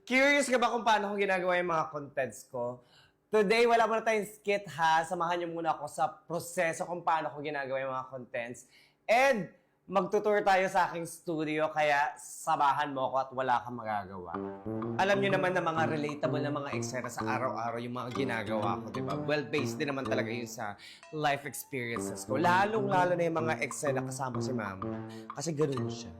Curious ka ba kung paano ko ginagawa yung mga contents ko? Today, wala muna tayong skit ha. Samahan niyo muna ako sa proseso kung paano ko ginagawa yung mga contents. And magtutour tayo sa aking studio, kaya samahan mo ako at wala kang magagawa. Alam niyo naman na mga relatable na mga eksena sa araw-araw yung mga ginagawa ko, di ba? Well-based din naman talaga yun sa life experiences ko. Lalong-lalo na yung mga eksena kasama si Mama. Kasi ganun siya.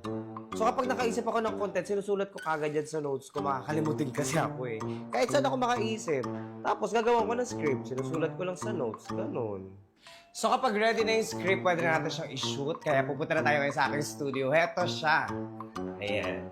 So kapag nakaisip ako ng content, sinusulat ko kagad yan sa notes ko. Makakalimutin kasi ako eh. Kahit saan ako makaisip. Tapos gagawa ko ng script. Sinusulat ko lang sa notes. Ganun. So kapag ready na yung script, pwede na natin siyang i-shoot. Kaya pupunta na tayo ngayon sa aking studio. Heto siya. Ayan.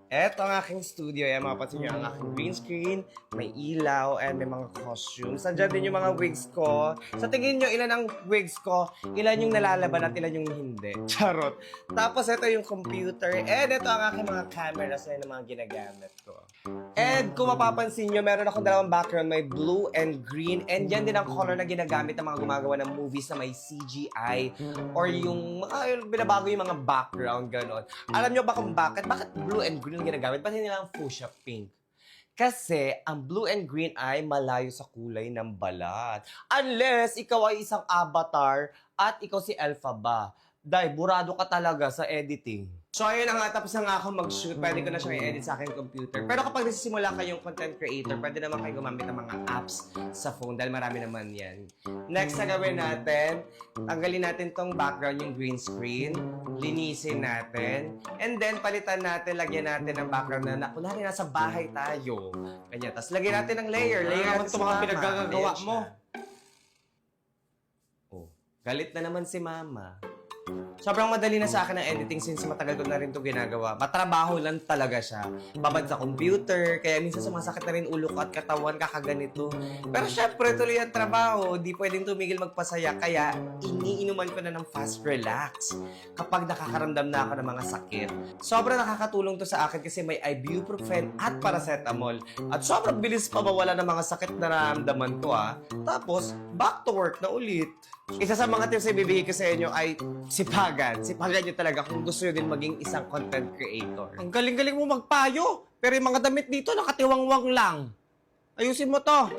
Eto ang aking studio. Ayan, mapapansin nyo ang aking green screen, may ilaw, and may mga costumes. Nandiyan din yung mga wigs ko. Sa tingin nyo, ilan ang wigs ko, ilan yung nalalaban at ilan yung hindi. Charot. Tapos ito yung computer, and ito ang aking mga cameras na mga ginagamit ko. And kung mapapansin nyo, meron akong dalawang background, may blue and green, and yan din ang color na ginagamit ng mga gumagawa ng movies na may CGI or yung mga binabago yung mga background, gano'n. Alam nyo ba kung bakit? Bakit blue and green ang ginagamit? Ba't hindi lang fuchsia pink? Kasi ang blue and green ay malayo sa kulay ng balat. Unless ikaw ay isang avatar at ikaw si Elphaba. Dahil burado ka talaga sa editing. So ayun na nga, tapos na nga ako mag-shoot. Pwede ko na siyang i-edit sa aking computer. Pero kapag nasisimula kayong content creator, pwede naman kayo gumamit ng mga apps sa phone dahil marami naman yan. Next na gawin natin, tanggalin natin tong background, yung green screen. Linisin natin. And then palitan natin, lagyan natin ng background na kunwari nasa bahay tayo. Ganyan. Tapos lagyan natin ng layer. Layer natin sa mga pinagagawa mo. Oh, galit na naman si Mama. Sobrang madali na sa akin ang editing since matagal ko na rin ito ginagawa. Matrabaho lang talaga siya. Babad sa computer, kaya minsan sumasakit na rin ulo ko at katawan kakaganito. Pero syempre, tuloy ang trabaho. Di pwedeng tumigil magpasaya, kaya iniinuman ko na ng fast relax kapag nakakaramdam na ako ng mga sakit. Sobrang nakakatulong to sa akin kasi may ibuprofen at paracetamol. At sobrang bilis pa mawala ng mga sakit na nararamdaman ko Tapos, back to work na ulit. Isa sa mga tips na ibibigay ko sa inyo ay sipagan. Sipagan nyo talaga kung gusto nyo din maging isang content creator. Ang galing-galing mo magpayo, pero yung mga damit dito nakatiwangwang lang. Ayusin mo to.